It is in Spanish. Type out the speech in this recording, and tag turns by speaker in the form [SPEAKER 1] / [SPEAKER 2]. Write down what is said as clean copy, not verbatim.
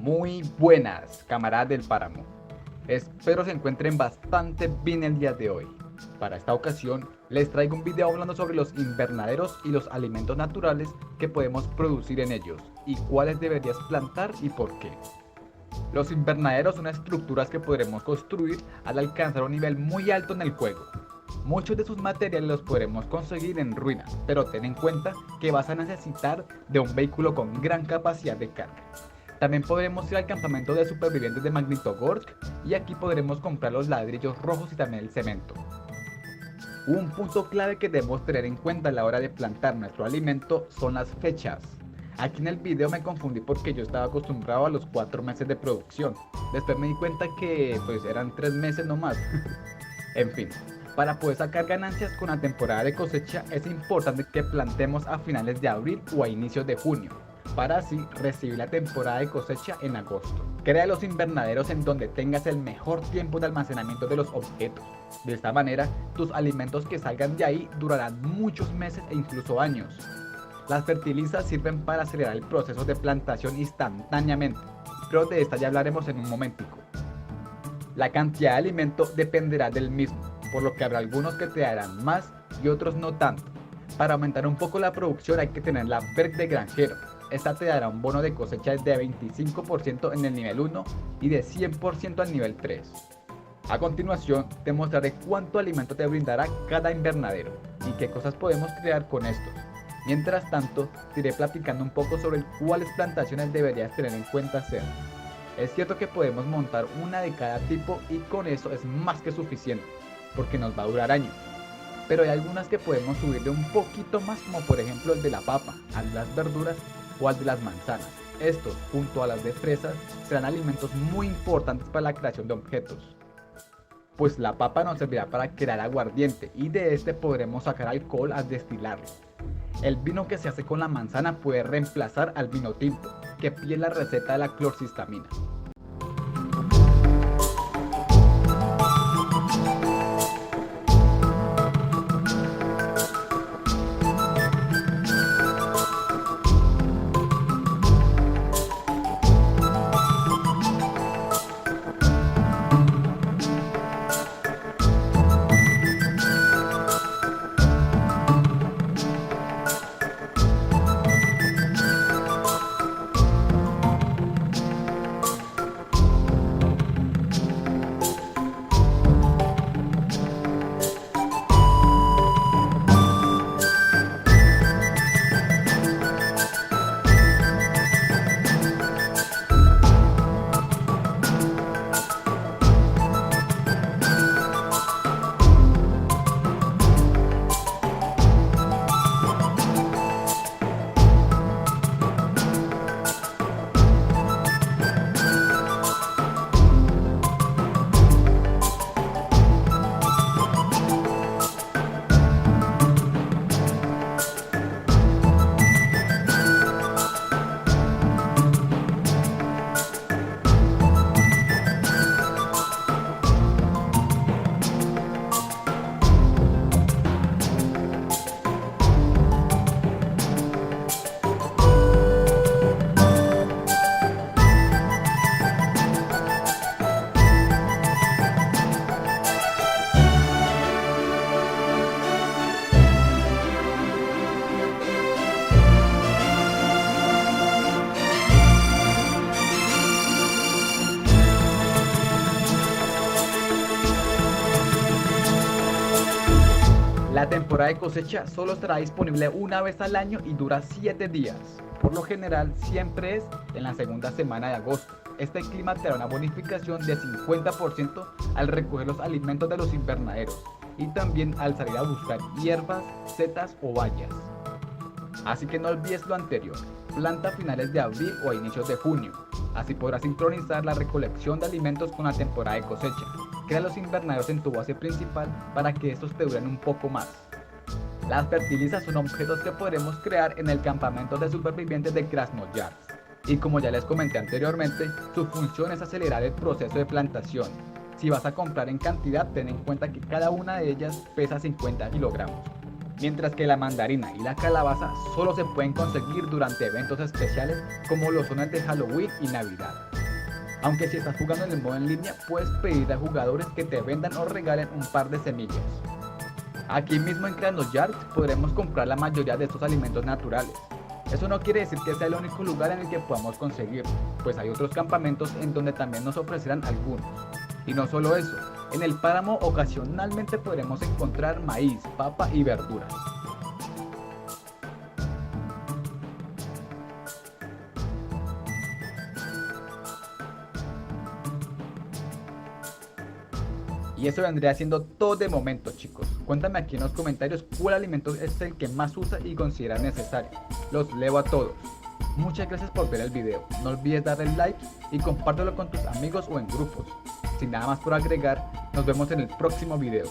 [SPEAKER 1] Muy buenas, camaradas del páramo. Espero se encuentren bastante bien el día de hoy. Para esta ocasión, les traigo un video hablando sobre los invernaderos y los alimentos naturales que podemos producir en ellos, y cuáles deberías plantar y por qué. Los invernaderos son estructuras que podremos construir al alcanzar un nivel muy alto en el juego. Muchos de sus materiales los podremos conseguir en ruinas, pero ten en cuenta que vas a necesitar de un vehículo con gran capacidad de carga. También podremos ir al campamento de supervivientes de Magnitogorsk y aquí podremos comprar los ladrillos rojos y también el cemento. Un punto clave que debemos tener en cuenta a la hora de plantar nuestro alimento son las fechas. Aquí en el video me confundí porque yo estaba acostumbrado a los 4 meses de producción. Después me di cuenta que eran 3 meses nomás. En fin, para poder sacar ganancias con la temporada de cosecha es importante que plantemos a finales de abril o a inicios de junio, para así recibir la temporada de cosecha en agosto. Crea los invernaderos en donde tengas el mejor tiempo de almacenamiento de los objetos. De esta manera, tus alimentos que salgan de ahí durarán muchos meses e incluso años. Las fertilizas sirven para acelerar el proceso de plantación instantáneamente, pero de esta ya hablaremos en un momentico. La cantidad de alimento dependerá del mismo, por lo que habrá algunos que te darán más y otros no tanto. Para aumentar un poco la producción hay que tener la perk de granjero. Esta te dará un bono de cosecha de 25% en el nivel 1 y de 100% al nivel 3. A continuación te mostraré cuánto alimento te brindará cada invernadero y qué cosas podemos crear con estos. Mientras tanto, te iré platicando un poco sobre cuáles plantaciones deberías tener en cuenta hacer. Es cierto que podemos montar una de cada tipo y con eso es más que suficiente, porque nos va a durar años. Pero hay algunas que podemos subirle un poquito más, como por ejemplo el de la papa, al de las verduras o al de las manzanas. Estos, junto a las de fresas, serán alimentos muy importantes para la creación de objetos. Pues la papa nos servirá para crear aguardiente y de este podremos sacar alcohol al destilarlo. El vino que se hace con la manzana puede reemplazar al vino tinto, que pide la receta de la clorcistamina. La temporada de cosecha solo estará disponible una vez al año y dura 7 días. Por lo general siempre es en la segunda semana de agosto. Este clima te dará una bonificación de 50% al recoger los alimentos de los invernaderos y también al salir a buscar hierbas, setas o bayas. Así que no olvides lo anterior, planta a finales de abril o a inicios de junio. Así podrás sincronizar la recolección de alimentos con la temporada de cosecha. Crea los invernaderos en tu base principal para que estos te duren un poco más. Las fertilizas son objetos que podremos crear en el campamento de supervivientes de Krasnoyarsk. Y como ya les comenté anteriormente, su función es acelerar el proceso de plantación. Si vas a comprar en cantidad, ten en cuenta que cada una de ellas pesa 50 kilogramos. mientras que la mandarina y la calabaza solo se pueden conseguir durante eventos especiales como lo son el de Halloween y Navidad. Aunque si estás jugando en el modo en línea, puedes pedir a jugadores que te vendan o regalen un par de semillas. Aquí mismo en Creando Yards podremos comprar la mayoría de estos alimentos naturales. Eso no quiere decir que sea el único lugar en el que podamos conseguirlo, pues hay otros campamentos en donde también nos ofrecerán algunos. Y no solo eso, en el páramo ocasionalmente podremos encontrar maíz, papa y verduras. Y eso vendría siendo todo de momento, chicos. Cuéntame aquí en los comentarios cuál alimento es el que más usa y consideras necesario. Los leo a todos. Muchas gracias por ver el video. No olvides darle like y compártelo con tus amigos o en grupos. Sin nada más por agregar, nos vemos en el próximo video.